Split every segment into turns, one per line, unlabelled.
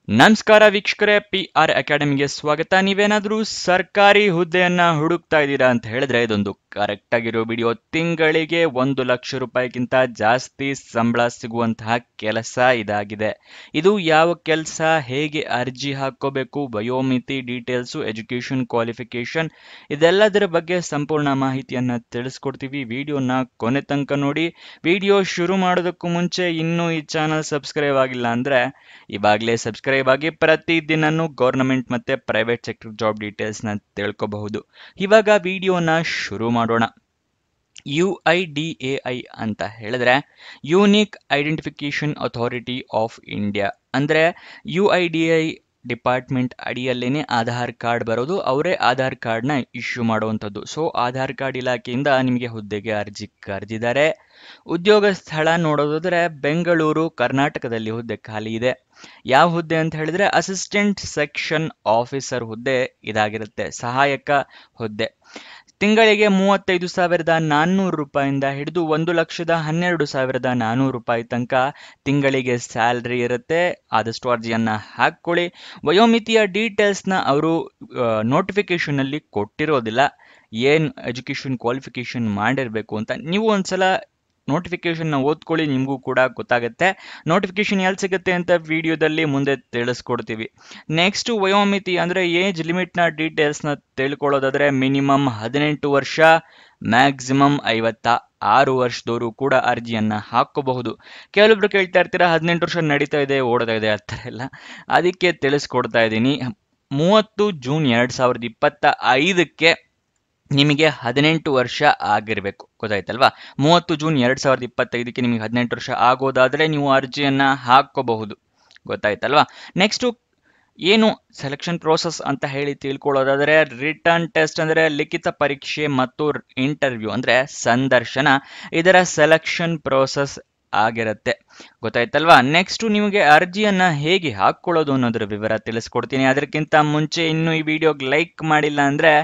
ನಮಸ್ಕಾರ ವೀಕ್ಷಕರೇ, PR ಅಕಾಡೆಮಿಗೆ ಸ್ವಾಗತ. ನೀವೇನಾದ್ರೂ ಸರ್ಕಾರಿ ಹುದ್ದೆಯನ್ನ ಹುಡುಕ್ತಾ ಇದ್ದೀರಾ ಅಂತ ಹೇಳಿದ್ರೆ ಇದೊಂದು ಕರೆಕ್ಟ್ ಆಗಿರೋ ವಿಡಿಯೋ. ತಿಂಗಳಿಗೆ 1,00,000 ರೂಪಾಯಿಗಿಂತ ಜಾಸ್ತಿ ಸಂಬಳ ಸಿಗುವಂತಹ ಕೆಲಸ ಇದಾಗಿದೆ. ಇದು ಯಾವ ಕೆಲಸ, ಹೇಗೆ ಅರ್ಜಿ ಹಾಕೋಬೇಕು, ವಯೋಮಿತಿ, ಡೀಟೇಲ್ಸು, ಎಜುಕೇಶನ್ ಕ್ವಾಲಿಫಿಕೇಶನ್ ಇದೆಲ್ಲದರ ಬಗ್ಗೆ ಸಂಪೂರ್ಣ ಮಾಹಿತಿಯನ್ನ ತಿಳಿಸ್ಕೊಡ್ತೀವಿ. ವಿಡಿಯೋನ ಕೊನೆ ತನಕ ನೋಡಿ. ವಿಡಿಯೋ ಶುರು ಮಾಡೋದಕ್ಕೂ ಮುಂಚೆ ಇನ್ನೂ ಈ ಚಾನಲ್ ಸಬ್ಸ್ಕ್ರೈಬ್ ಆಗಿಲ್ಲ ಅಂದ್ರೆ ಇವಾಗಲೇ ಸಬ್ಸ್ಕ್ರೈಬ್ ಆಗಿ ಪ್ರತಿದಿನನೂ ಗವರ್ನಮೆಂಟ್ ಮತ್ತೆ ಪ್ರೈವೇಟ್ ಸೆಕ್ಟರ್ ಜಾಬ್ ಡೀಟೇಲ್ಸ್ ನ ತಿಳ್ಕೋಬಹುದು. ಇವಾಗ ವಿಡಿಯೋನ ಶುರು ಮಾಡೋಣ. UIDAI ಅಂತ ಹೇಳಿದ್ರೆ unique identification Authority of India ಅಂದ್ರೆ UIDAI ಡಿಪಾರ್ಟ್ಮೆಂಟ್ ಅಡಿಯಲ್ಲೇನೆ ಆಧಾರ್ ಕಾರ್ಡ್ ಬರೋದು. ಅವರೇ ಆಧಾರ್ ಕಾರ್ಡ್ನ ಇಶ್ಯೂ ಮಾಡುವಂಥದ್ದು. ಸೊ ಆಧಾರ್ ಕಾರ್ಡ್ ಇಲಾಖೆಯಿಂದ ನಿಮಗೆ ಹುದ್ದೆಗೆ ಅರ್ಜಿ ಕರೆದಿದ್ದಾರೆ. ಉದ್ಯೋಗ ಸ್ಥಳ ನೋಡೋದಾದ್ರೆ ಬೆಂಗಳೂರು, ಕರ್ನಾಟಕದಲ್ಲಿ ಹುದ್ದೆ ಖಾಲಿ ಇದೆ. ಯಾವ ಹುದ್ದೆ ಅಂತ ಹೇಳಿದ್ರೆ ಅಸಿಸ್ಟೆಂಟ್ ಸೆಕ್ಷನ್ ಆಫೀಸರ್ ಹುದ್ದೆ ಇದಾಗಿರುತ್ತೆ, ಸಹಾಯಕ ಹುದ್ದೆ. ತಿಂಗಳಿಗೆ 35,400 ರೂಪಾಯಿಂದ ಹಿಡಿದು 1,12,400 ರೂಪಾಯಿ ತನಕ ತಿಂಗಳಿಗೆ ಸ್ಯಾಲ್ರಿ ಇರುತ್ತೆ. ಆದಷ್ಟು ಅರ್ಜಿಯನ್ನ ಹಾಕೊಳ್ಳಿ. ವಯೋಮಿತಿಯ ಡೀಟೇಲ್ಸ್ನ ಅವರು ನೋಟಿಫಿಕೇಶನ್ ಅಲ್ಲಿ ಕೊಟ್ಟಿರೋದಿಲ್ಲ. ಏನು ಎಜುಕೇಶನ್ ಕ್ವಾಲಿಫಿಕೇಶನ್ ಮಾಡಿರಬೇಕು ಅಂತ ನೀವು ಒಂದ್ಸಲ ನೋಟಿಫಿಕೇಶನ್ ಓದ್ಕೊಳ್ಳಿ, ನಿಮಗೂ ಕೂಡ ಗೊತ್ತಾಗುತ್ತೆ. ನೋಟಿಫಿಕೇಶನ್ ಎಲ್ಲಿ ಸಿಗುತ್ತೆ ಅಂತ ವಿಡಿಯೋದಲ್ಲಿ ಮುಂದೆ ತಿಳಿಸ್ಕೊಡ್ತೀವಿ. ನೆಕ್ಸ್ಟ್ ವಯೋಮಿತಿ ಅಂದ್ರೆ ಏಜ್ ಲಿಮಿಟ್ನ ಡೀಟೇಲ್ಸ್ನ ತಿಳ್ಕೊಳ್ಳೋದಾದ್ರೆ ಮಿನಿಮಮ್ 18 ವರ್ಷ, ಮ್ಯಾಕ್ಸಿಮಮ್ 56 ವರ್ಷದವರು ಕೂಡ ಅರ್ಜಿಯನ್ನ ಹಾಕೋಬಹುದು. ಕೆಲವೊಬ್ರು ಕೇಳ್ತಾ ಇರ್ತೀರಾ 18 ವರ್ಷ ನಡೀತಾ ಇದೆ, ಓಡ್ತಾ ಇದೆ, ಆ ಥರ ಎಲ್ಲ. ಅದಕ್ಕೆ ತಿಳಿಸ್ಕೊಡ್ತಾ ಇದ್ದೀನಿ. 30 ಜೂನ್ 2025ಕ್ಕೆ ನಿಮಗೆ 18 ವರ್ಷ ಆಗಿರಬೇಕು. ಗೊತ್ತಾಯ್ತಲ್ವಾ? 30 ಜೂನ್ 2025ಕ್ಕೆ ನಿಮಗೆ 18 ವರ್ಷ ಆಗೋದಾದ್ರೆ ನೀವು ಅರ್ಜಿಯನ್ನ ಹಾಕೋಬಹುದು. ಗೊತ್ತಾಯ್ತಲ್ವಾ? ನೆಕ್ಸ್ಟ್ ಏನು ಸೆಲೆಕ್ಷನ್ ಪ್ರೋಸೆಸ್ ಅಂತ ಹೇಳಿ ತಿಳ್ಕೊಳ್ಳೋದಾದ್ರೆ ರಿಟರ್ನ್ ಟೆಸ್ಟ್ ಅಂದ್ರೆ ಲಿಖಿತ ಪರೀಕ್ಷೆ ಮತ್ತು ಇಂಟರ್ವ್ಯೂ ಅಂದ್ರೆ ಸಂದರ್ಶನ, ಇದರ ಸೆಲೆಕ್ಷನ್ ಪ್ರೋಸೆಸ್ ಆಗಿರುತ್ತೆ. ಗೊತ್ತಾಯ್ತಲ್ವಾ? ನೆಕ್ಸ್ಟ್ ನಿಮಗೆ ಅರ್ಜಿಯನ್ನ ಹೇಗೆ ಹಾಕೊಳ್ಳೋದು ಅನ್ನೋದ್ರ ವಿವರ ತಿಳಿಸ್ಕೊಡ್ತೀನಿ. ಅದಕ್ಕಿಂತ ಮುಂಚೆ ಇನ್ನು ಈ ವಿಡಿಯೋಗೆ ಲೈಕ್ ಮಾಡಿಲ್ಲ ಅಂದ್ರೆ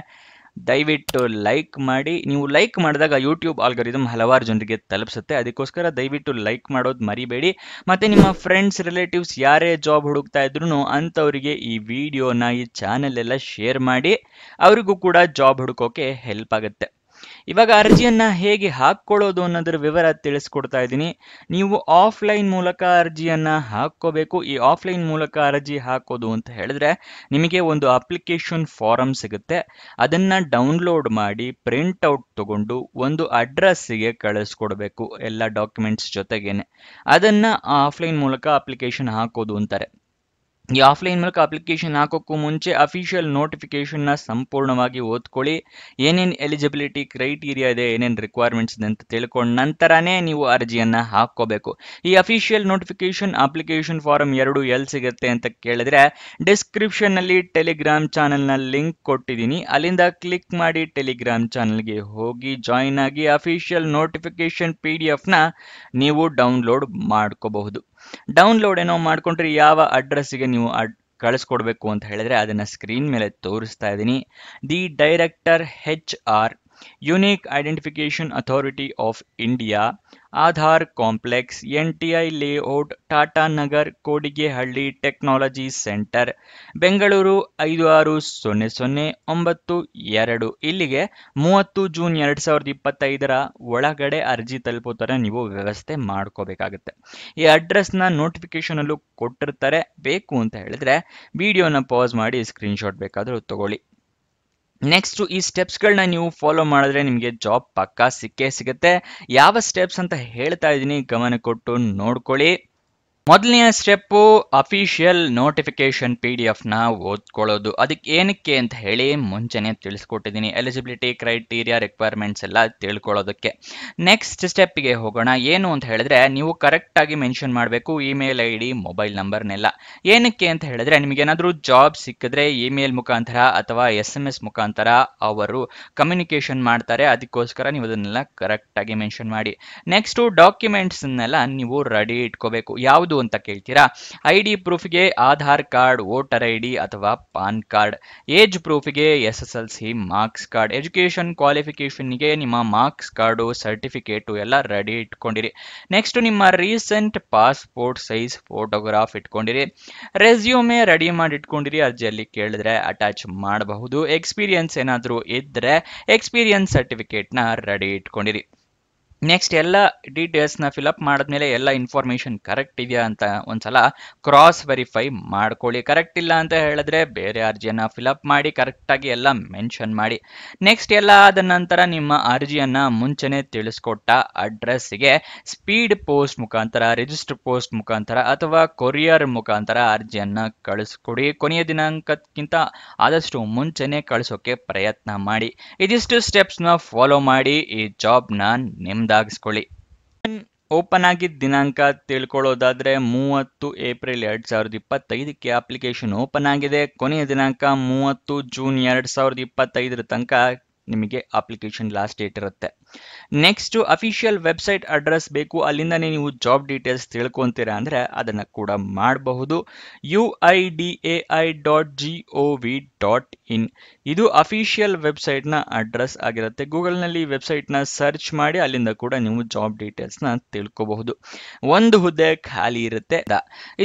ದಯವಿಟ್ಟು ಲೈಕ್ ಮಾಡಿ. ನೀವು ಲೈಕ್ ಮಾಡಿದಾಗ ಯೂಟ್ಯೂಬ್ ಆಲ್ಗರಿದಮ್ ಹಲವಾರು ಜನರಿಗೆ ತಲುಪಿಸುತ್ತೆ. ಅದಕ್ಕೋಸ್ಕರ ದಯವಿಟ್ಟು ಲೈಕ್ ಮಾಡೋದು ಮರಿಬೇಡಿ. ಮತ್ತೆ ನಿಮ್ಮ ಫ್ರೆಂಡ್ಸ್, ರಿಲೇಟಿವ್ಸ್ ಯಾರೇ ಜಾಬ್ ಹುಡುಕ್ತಾ ಇದ್ರು ಅಂಥವರಿಗೆ ಈ ವಿಡಿಯೋನ, ಈ ಚಾನೆಲ್ ಎಲ್ಲ ಶೇರ್ ಮಾಡಿ. ಅವರಿಗೂ ಕೂಡ ಜಾಬ್ ಹುಡುಕೋಕೆ ಹೆಲ್ಪ್ ಆಗುತ್ತೆ. ಇವಾಗ ಅರ್ಜಿಯನ್ನ ಹೇಗೆ ಹಾಕೊಳ್ಳೋದು ಅನ್ನೋದ್ರ ವಿವರ ತಿಳಿಸ್ಕೊಡ್ತಾ ಇದ್ದೀನಿ. ನೀವು ಆಫ್ಲೈನ್ ಮೂಲಕ ಅರ್ಜಿಯನ್ನ ಹಾಕೋಬೇಕು. ಈ ಆಫ್ಲೈನ್ ಮೂಲಕ ಅರ್ಜಿ ಹಾಕೋದು ಅಂತ ಹೇಳಿದ್ರೆ ನಿಮಗೆ ಒಂದು ಅಪ್ಲಿಕೇಶನ್ ಫಾರಂ ಸಿಗುತ್ತೆ. ಅದನ್ನ ಡೌನ್ಲೋಡ್ ಮಾಡಿ ಪ್ರಿಂಟ್ ಔಟ್ ತಗೊಂಡು ಒಂದು ಅಡ್ರೆಸ್ಸಿಗೆ ಕಳಿಸ್ಕೊಡ್ಬೇಕು, ಎಲ್ಲ ಡಾಕ್ಯುಮೆಂಟ್ಸ್ ಜೊತೆಗೇನೆ. ಅದನ್ನ ಆಫ್ಲೈನ್ ಮೂಲಕ ಅಪ್ಲಿಕೇಶನ್ ಹಾಕೋದು ಅಂತಾರೆ. ಈ ಆಫ್ಲೈನ್ ಮೂಲಕ ಅಪ್ಲಿಕೇಶನ್ ಹಾಕೋಕ್ಕೂ ಮುಂಚೆ ಅಫಿಷಿಯಲ್ ನೋಟಿಫಿಕೇಶನ್ನ ಸಂಪೂರ್ಣವಾಗಿ ಓದ್ಕೊಳ್ಳಿ. ಏನೇನು ಎಲಿಜಿಬಿಲಿಟಿ ಕ್ರೈಟೀರಿಯಾ ಇದೆ, ಏನೇನು ರಿಕ್ವೈರ್ಮೆಂಟ್ಸ್ ಇದೆ ಅಂತ ತಿಳ್ಕೊಂಡು ನಂತರನೇ ನೀವು ಅರ್ಜಿಯನ್ನ ಹಾಕೋಬೇಕು. ಈ ಅಫಿಷಿಯಲ್ ನೋಟಿಫಿಕೇಶನ್, ಅಪ್ಲಿಕೇಶನ್ ಫಾರಂ ಎರಡು ಎಲ್ಲಿ ಸಿಗುತ್ತೆ ಅಂತ ಕೇಳಿದ್ರೆ ಡಿಸ್ಕ್ರಿಪ್ಷನ್ ನಲ್ಲಿ ಟೆಲಿಗ್ರಾಮ್ ಚಾನೆಲ್ನ ಲಿಂಕ್ ಕೊಟ್ಟಿದ್ದೀನಿ. ಅಲ್ಲಿಂದ ಕ್ಲಿಕ್ ಮಾಡಿ ಟೆಲಿಗ್ರಾಮ್ ಚಾನೆಲ್ಗೆ ಹೋಗಿ ಜಾಯಿನ್ ಆಗಿ ಅಫಿಷಿಯಲ್ ನೋಟಿಫಿಕೇಶನ್ PDF ನ ನೀವು ಡೌನ್ಲೋಡ್ ಮಾಡ್ಕೋಬಹುದು. ಡೌನ್ಲೋಡ್ ಏನೋ ಮಾಡ್ಕೊಂಡ್ರೆ ಯಾವ ಅಡ್ರೆಸ್ಸಿಗೆ ನೀವು ಕಳಿಸ್ಕೊಡ್ಬೇಕು ಅಂತ ಹೇಳಿದ್ರೆ ಅದನ್ನ ಸ್ಕ್ರೀನ್ ಮೇಲೆ ತೋರಿಸ್ತಾ ಇದ್ದೀನಿ. The director HR, Unique Identification Authority of India, Aadhaar complex, NTI layout, Tata Nagar, Kodigehalli technology centre, Bengaluru 560092. ಇಲ್ಲಿಗೆ 30 ಜೂನ್ 2025 ಒಳಗಡೆ ಅರ್ಜಿ ತಲುಪೋ ಥರ ನೀವು ವ್ಯವಸ್ಥೆ ಮಾಡ್ಕೋಬೇಕಾಗುತ್ತೆ. ಈ ಅಡ್ರೆಸ್ನ ನೋಟಿಫಿಕೇಶನ್ ಅಲ್ಲೂ ಕೊಟ್ಟಿರ್ತಾರೆ. ಬೇಕು ಅಂತ ಹೇಳಿದ್ರೆ ವಿಡಿಯೋನ ಪಾಸ್ ಮಾಡಿ ಸ್ಕ್ರೀನ್ಶಾಟ್ ಬೇಕಾದರೂ ತಗೊಳ್ಳಿ. ನೆಕ್ಸ್ಟ್ ಈ ಸ್ಟೆಪ್ಸ್ಗಳನ್ನ ನೀವು ಫಾಲೋ ಮಾಡಿದ್ರೆ ನಿಮಗೆ ಜಾಬ್ ಪಕ್ಕಾ ಸಿಕ್ಕೇ ಸಿಗುತ್ತೆ. ಯಾವ ಸ್ಟೆಪ್ಸ್ ಅಂತ ಹೇಳ್ತಾ ಇದ್ದೀನಿ, ಗಮನ ಕೊಟ್ಟು ನೋಡ್ಕೊಳ್ಳಿ. ಮೊದಲನೆಯ ಸ್ಟೆಪ್ಪು ಅಫಿಷಿಯಲ್ ನೋಟಿಫಿಕೇಶನ್ PDF ನ ಓದ್ಕೊಳ್ಳೋದು. ಅದಕ್ಕೆ ಏನಕ್ಕೆ ಅಂತ ಹೇಳಿ ಮುಂಚೆನೆ ತಿಳಿಸ್ಕೊಟ್ಟಿದ್ದೀನಿ. ಎಲಿಜಿಬಿಲಿಟಿ ಕ್ರೈಟೀರಿಯಾ ರಿಕ್ವೈರ್ಮೆಂಟ್ಸ್ ಎಲ್ಲ ತಿಳ್ಕೊಳ್ಳೋದಕ್ಕೆ. ನೆಕ್ಸ್ಟ್ ಸ್ಟೆಪ್ಗೆ ಹೋಗೋಣ. ಏನು ಅಂತ ಹೇಳಿದ್ರೆ ನೀವು ಕರೆಕ್ಟಾಗಿ ಮೆನ್ಷನ್ ಮಾಡಬೇಕು ಇಮೇಲ್ ID, ಮೊಬೈಲ್ ನಂಬರ್ನೆಲ್ಲ. ಏನಕ್ಕೆ ಅಂತ ಹೇಳಿದ್ರೆ ನಿಮಗೇನಾದರೂ ಜಾಬ್ ಸಿಕ್ಕಿದ್ರೆ ಇಮೇಲ್ ಮುಖಾಂತರ ಅಥವಾ SMS ಮುಖಾಂತರ ಅವರು ಕಮ್ಯುನಿಕೇಶನ್ ಮಾಡ್ತಾರೆ. ಅದಕ್ಕೋಸ್ಕರ ನೀವು ಅದನ್ನೆಲ್ಲ ಕರೆಕ್ಟಾಗಿ ಮೆನ್ಷನ್ ಮಾಡಿ. ನೆಕ್ಸ್ಟು ಡಾಕ್ಯುಮೆಂಟ್ಸ್ನೆಲ್ಲ ನೀವು ರೆಡಿ ಇಟ್ಕೋಬೇಕು. ಯಾವುದು ಯಾವುದು ಅಂತ ಕೇಳ್ತೀರಾ. ID ಪ್ರೂಫ್ಗೆ ಆಧಾರ್ ಕಾರ್ಡ್, ವೋಟರ್ ID ಅಥವಾ ಪಾನ್ ಕಾರ್ಡ್. ಏಜ್ ಪ್ರೂಫ್ಗೆ SSLC ಮಾರ್ಕ್ಸ್ ಕಾರ್ಡ್. ಎಜುಕೇಶನ್ ಕ್ವಾಲಿಫಿಕೇಶನ್ಗೆ ನಿಮ್ಮ ಮಾರ್ಕ್ಸ್ ಕಾರ್ಡು, ಸರ್ಟಿಫಿಕೇಟು ಎಲ್ಲ ರೆಡಿ ಇಟ್ಕೊಂಡಿರಿ. ನೆಕ್ಸ್ಟ್ ನಿಮ್ಮ ರೀಸೆಂಟ್ ಪಾಸ್ಪೋರ್ಟ್ ಸೈಜ್ ಫೋಟೋಗ್ರಾಫ್ ಇಟ್ಕೊಂಡಿರಿ. ರೆಸ್ಯೂಮೆ ರೆಡಿ ಮಾಡಿ ಇಟ್ಕೊಂಡಿರಿ, ಅರ್ಜಿಯಲ್ಲಿ ಕೇಳಿದ್ರೆ ಅಟ್ಯಾಚ್ ಮಾಡಬಹುದು. ಎಕ್ಸ್ಪೀರಿಯನ್ಸ್ ಏನಾದರೂ ಇದ್ರೆ ಎಕ್ಸ್ಪೀರಿಯನ್ಸ್ ಸರ್ಟಿಫಿಕೇಟ್ನ ರೆಡಿ ಇಟ್ಕೊಂಡಿರಿ. ನೆಕ್ಸ್ಟ್ ಎಲ್ಲ ಡೀಟೇಲ್ಸ್ನ ಫಿಲಪ್ ಮಾಡಿದ್ಮೇಲೆ ಎಲ್ಲ ಇನ್ಫಾರ್ಮೇಷನ್ ಕರೆಕ್ಟ್ ಇದೆಯಾ ಅಂತ ಒಂದ್ಸಲ ಕ್ರಾಸ್ ವೆರಿಫೈ ಮಾಡ್ಕೊಳ್ಳಿ. ಕರೆಕ್ಟ್ ಇಲ್ಲ ಅಂತ ಹೇಳಿದ್ರೆ ಬೇರೆ ಅರ್ಜಿಯನ್ನು ಫಿಲಪ್ ಮಾಡಿ ಕರೆಕ್ಟಾಗಿ ಎಲ್ಲ ಮೆನ್ಷನ್ ಮಾಡಿ. ನೆಕ್ಸ್ಟ್ ಎಲ್ಲ ಆದ ನಂತರ ನಿಮ್ಮ ಅರ್ಜಿಯನ್ನು ಮುಂಚೆನೆ ತಿಳಿಸ್ಕೊಟ್ಟ ಅಡ್ರೆಸ್ಗೆ ಸ್ಪೀಡ್ ಪೋಸ್ಟ್ ಮುಖಾಂತರ, ರಿಜಿಸ್ಟರ್ ಪೋಸ್ಟ್ ಮುಖಾಂತರ ಅಥವಾ ಕೊರಿಯರ್ ಮುಖಾಂತರ ಅರ್ಜಿಯನ್ನು ಕಳಿಸ್ಕೊಡಿ. ಕೊನೆಯ ದಿನಾಂಕಕ್ಕಿಂತ ಆದಷ್ಟು ಮುಂಚೆನೆ ಕಳಿಸೋಕೆ ಪ್ರಯತ್ನ ಮಾಡಿ. ಇದಿಷ್ಟು ಸ್ಟೆಪ್ಸ್ನ ಫಾಲೋ ಮಾಡಿ ಈ ಜಾಬ್ನ ನಿಮ್ದಾಗಿಸ್ಕೊಳ್ಳಿ. ಓಪನ್ ಆಗಿದ್ದ ದಿನಾಂಕ ತಿಳ್ಕೊಳ್ಳೋದಾದ್ರೆ 30 ಏಪ್ರಿಲ್ 2025ಕ್ಕೆ ಅಪ್ಲಿಕೇಶನ್ ಓಪನ್ ಆಗಿದೆ. ಕೊನೆಯ ದಿನಾಂಕ 30 ಜೂನ್ 2025 ತನಕ ನಿಮಗೆ ಅಪ್ಲಿಕೇಶನ್ ಲಾಸ್ಟ್ ಡೇಟ್ ಇರುತ್ತೆ. ನೆಕ್ಸ್ಟ್ ಅಫಿಷಿಯಲ್ ವೆಬ್ಸೈಟ್ ಅಡ್ರೆಸ್ ಬೇಕು, ಅಲ್ಲಿಂದನೇ ನೀವು ಜಾಬ್ ಡೀಟೇಲ್ಸ್ ತಿಳ್ಕೊಂತೀರಾ ಅಂದರೆ ಅದನ್ನು ಕೂಡ ಮಾಡಬಹುದು. uidai.gov.in ಇದು ಅಫಿಷಿಯಲ್ ವೆಬ್ಸೈಟ್ನ ಅಡ್ರೆಸ್ ಆಗಿರುತ್ತೆ. ಗೂಗಲ್ನಲ್ಲಿ ವೆಬ್ಸೈಟ್ನ ಸರ್ಚ್ ಮಾಡಿ ಅಲ್ಲಿಂದ ಕೂಡ ನೀವು ಜಾಬ್ ಡೀಟೇಲ್ಸ್ನ ತಿಳ್ಕೋಬಹುದು. ಒಂದು ಹುದ್ದೆ ಖಾಲಿ ಇರುತ್ತೆ.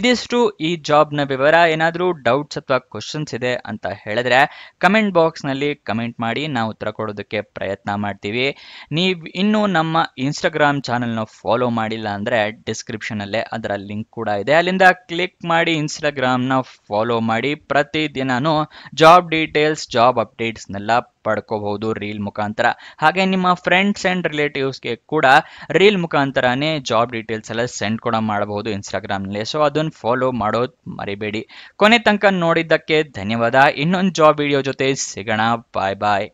ಇದಿಷ್ಟು ಈ ಜಾಬ್ನ ವಿವರ. ಏನಾದರೂ ಡೌಟ್ಸ್ ಅಥವಾ ಕ್ವಶನ್ಸ್ ಇದೆ ಅಂತ ಹೇಳಿದ್ರೆ ಕಮೆಂಟ್ ಬಾಕ್ಸ್ನಲ್ಲಿ ಕಮೆಂಟ್ ಮಾಡಿ, ನಾವು ಉತ್ತರ ಕೊಡೋದಕ್ಕೆ ಪ್ರಯತ್ನ ಮಾಡ್ತೀವಿ. ನೀವು ಇನ್ನೂ ನಮ್ಮ ಇನ್ಸ್ಟಾಗ್ರಾಮ್ ಚಾನಲ್ನ ಫಾಲೋ ಮಾಡಿಲ್ಲ ಅಂದರೆ ಡಿಸ್ಕ್ರಿಪ್ಷನಲ್ಲೇ ಅದರ ಲಿಂಕ್ ಕೂಡ ಇದೆ, ಅಲ್ಲಿಂದ ಕ್ಲಿಕ್ ಮಾಡಿ ಇನ್ಸ್ಟಾಗ್ರಾಮ್ನ ಫಾಲೋ ಮಾಡಿ. ಪ್ರತಿದಿನನೂ ಜಾಬ್ ಡೀಟೇಲ್ಸ್, ಜಾಬ್ ಅಪ್ಡೇಟ್ಸ್ನೆಲ್ಲ ಪಡ್ಕೋಬಹುದು ರೀಲ್ ಮುಖಾಂತರ. ಹಾಗೆ ನಿಮ್ಮ ಫ್ರೆಂಡ್ಸ್ ಆ್ಯಂಡ್ ರಿಲೇಟಿವ್ಸ್ಗೆ ಕೂಡ ರೀಲ್ ಮುಖಾಂತರನೇ ಜಾಬ್ ಡೀಟೇಲ್ಸ್ ಎಲ್ಲ ಸೆಂಡ್ ಕೂಡ ಮಾಡಬಹುದು ಇನ್ಸ್ಟಾಗ್ರಾಮ್ನಲ್ಲಿ. ಸೊ ಅದನ್ನು ಫಾಲೋ ಮಾಡೋದು ಮರಿಬೇಡಿ. ಕೊನೆ ತನಕ ನೋಡಿದ್ದಕ್ಕೆ ಧನ್ಯವಾದ. ಇನ್ನೊಂದು ಜಾಬ್ ವಿಡಿಯೋ ಜೊತೆ ಸಿಗೋಣ. ಬಾಯ್ ಬಾಯ್.